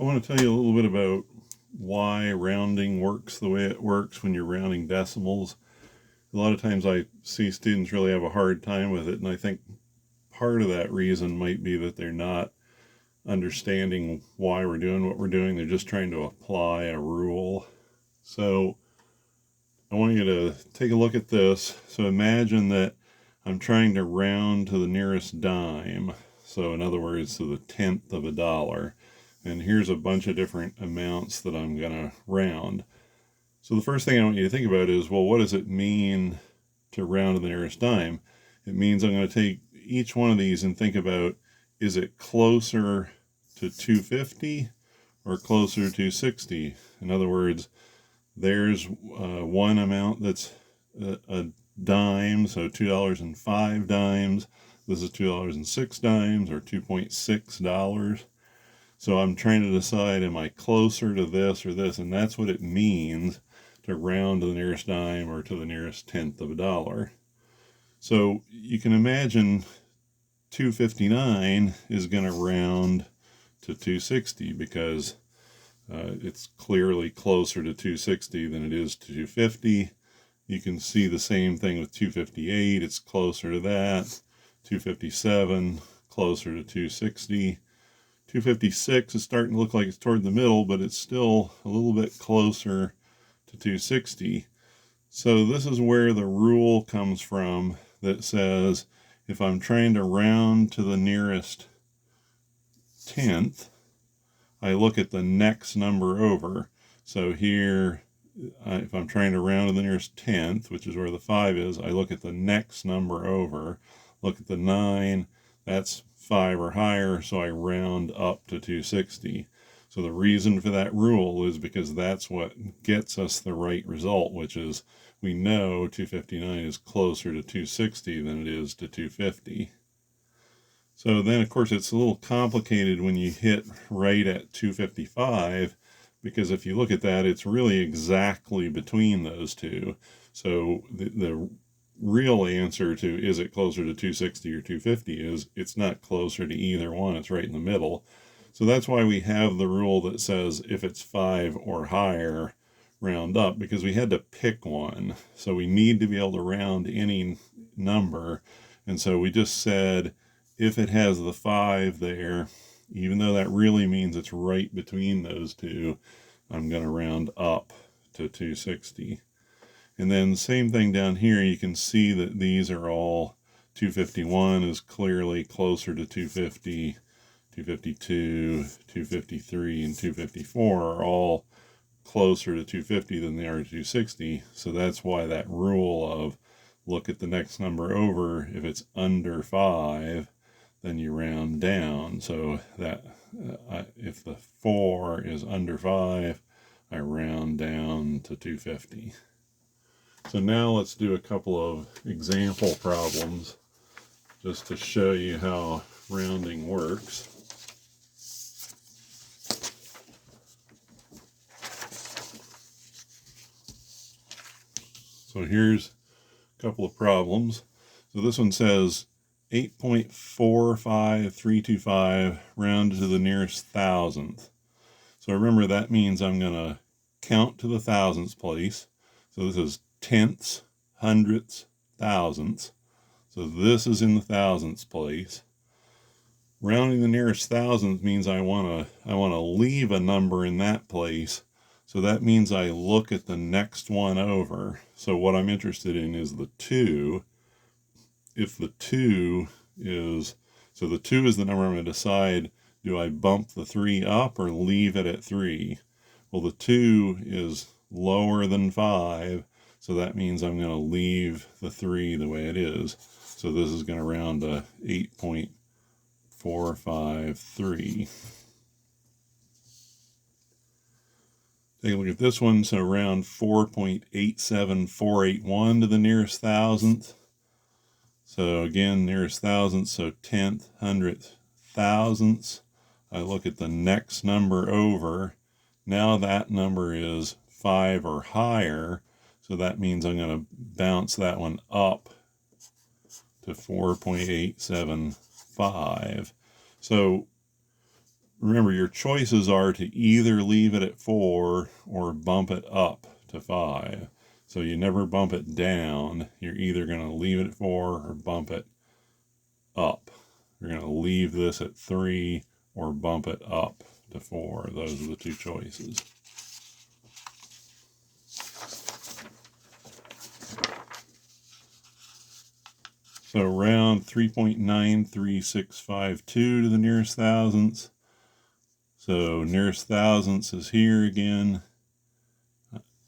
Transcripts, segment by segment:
I want to tell you a little bit about why rounding works the way it works when you're rounding decimals. A lot of times I see students really have a hard time with it, and I think part of that reason might be that they're not understanding why we're doing what we're doing. They're just trying to apply a rule. So I want you to take a look at this. So imagine that I'm trying to round to the nearest dime. So in other words, to the tenth of a dollar. And here's a bunch of different amounts that I'm going to round. So the first thing I want you to think about is, well, what does it mean to round to the nearest dime? It means I'm going to take each one of these and think about, is it closer to 250 or closer to 260? In other words, there's one amount that's a dime, so $2.05. This is $2.06 or $2.6. So I'm trying to decide, am I closer to this or this? And that's what it means to round to the nearest dime or to the nearest tenth of a dollar. So you can imagine 259 is going to round to 260 because it's clearly closer to 260 than it is to 250. You can see the same thing with 258. It's closer to that. 257, closer to 260. 256 is starting to look like it's toward the middle, but it's still a little bit closer to 260. So this is where the rule comes from that says if I'm trying to round to the nearest tenth, I look at the next number over. So here, if I'm trying to round to the nearest tenth, which is where the 5 is, I look at the next number over. Look at the 9, that's 5 or higher, so I round up to 260. So the reason for that rule is because that's what gets us the right result, which is we know 259 is closer to 260 than it is to 250. So then, of course, it's a little complicated when you hit right at 255, because if you look at that, it's really exactly between those two. So the real answer to is it closer to 260 or 250 is it's not closer to either one. It's right in the middle. So that's why we have the rule that says if it's 5 or higher, round up, because we had to pick one. So we need to be able to round any number. And so we just said, if it has the 5 there, even though that really means it's right between those two, I'm going to round up to 260. And then same thing down here, you can see that these are all 251 is clearly closer to 250, 252, 253, and 254 are all closer to 250 than they are to 260. So that's why that rule of look at the next number over, if it's under 5, then you round down. So that if the 4 is under 5, I round down to 250. So now let's do a couple of example problems just to show you how rounding works. So here's a couple of problems. So this one says 8.45325 rounded to the nearest thousandth. So remember that means I'm going to count to the thousandths place. So this is tenths, hundredths, thousandths. So this is in the thousandths place. Rounding the nearest thousandth means I want to leave a number in that place. So that means I look at the next one over. So what I'm interested in is the 2. If the 2 is, so the 2 is the number I'm going to decide, do I bump the 3 up or leave it at 3? Well, the 2 is lower than 5, so that means I'm going to leave the 3 the way it is. So this is going to round to 8.453. Take a look at this one. So round 4.87481 to the nearest thousandth. So again, nearest thousandth, so tenth, hundredth, thousandths. I look at the next number over. Now that number is 5 or higher, so that means I'm going to bounce that one up to 4.875. So remember, your choices are to either leave it at 4 or bump it up to 5. So you never bump it down. You're either going to leave it at 4 or bump it up. You're going to leave this at 3 or bump it up to 4. Those are the two choices. So round 3.93652 to the nearest thousandths. So nearest thousandths is here again.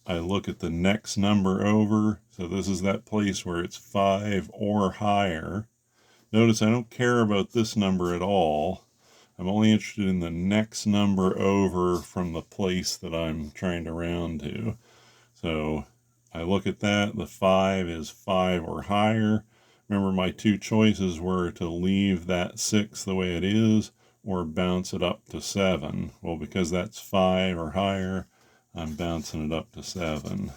I look at the next number over. So this is that place where it's 5 or higher. Notice I don't care about this number at all. I'm only interested in the next number over from the place that I'm trying to round to. So I look at that. The 5 is 5 or higher. Remember, my two choices were to leave that 6 the way it is or bounce it up to 7. Well, because that's 5 or higher, I'm bouncing it up to 7.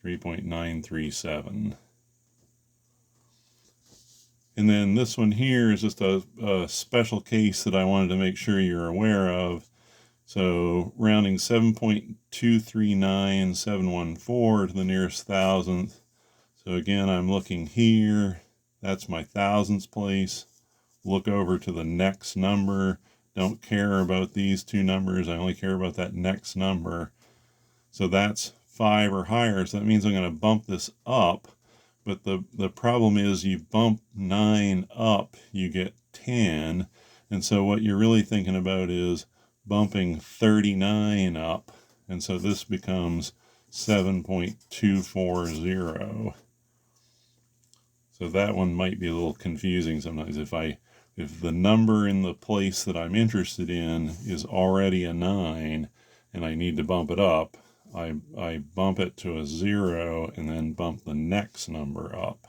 3.937. And then this one here is just a special case that I wanted to make sure you're aware of. So rounding 7.239714 to the nearest thousandth. So again, I'm looking here. That's my thousandths place. Look over to the next number. Don't care about these two numbers. I only care about that next number. So that's 5 or higher. So that means I'm going to bump this up. But the problem is you bump 9 up, you get 10. And so what you're really thinking about is bumping 39 up. And so this becomes 7.240. So that one might be a little confusing sometimes. If the number in the place that I'm interested in is already a 9 and I need to bump it up, I bump it to a 0 and then bump the next number up.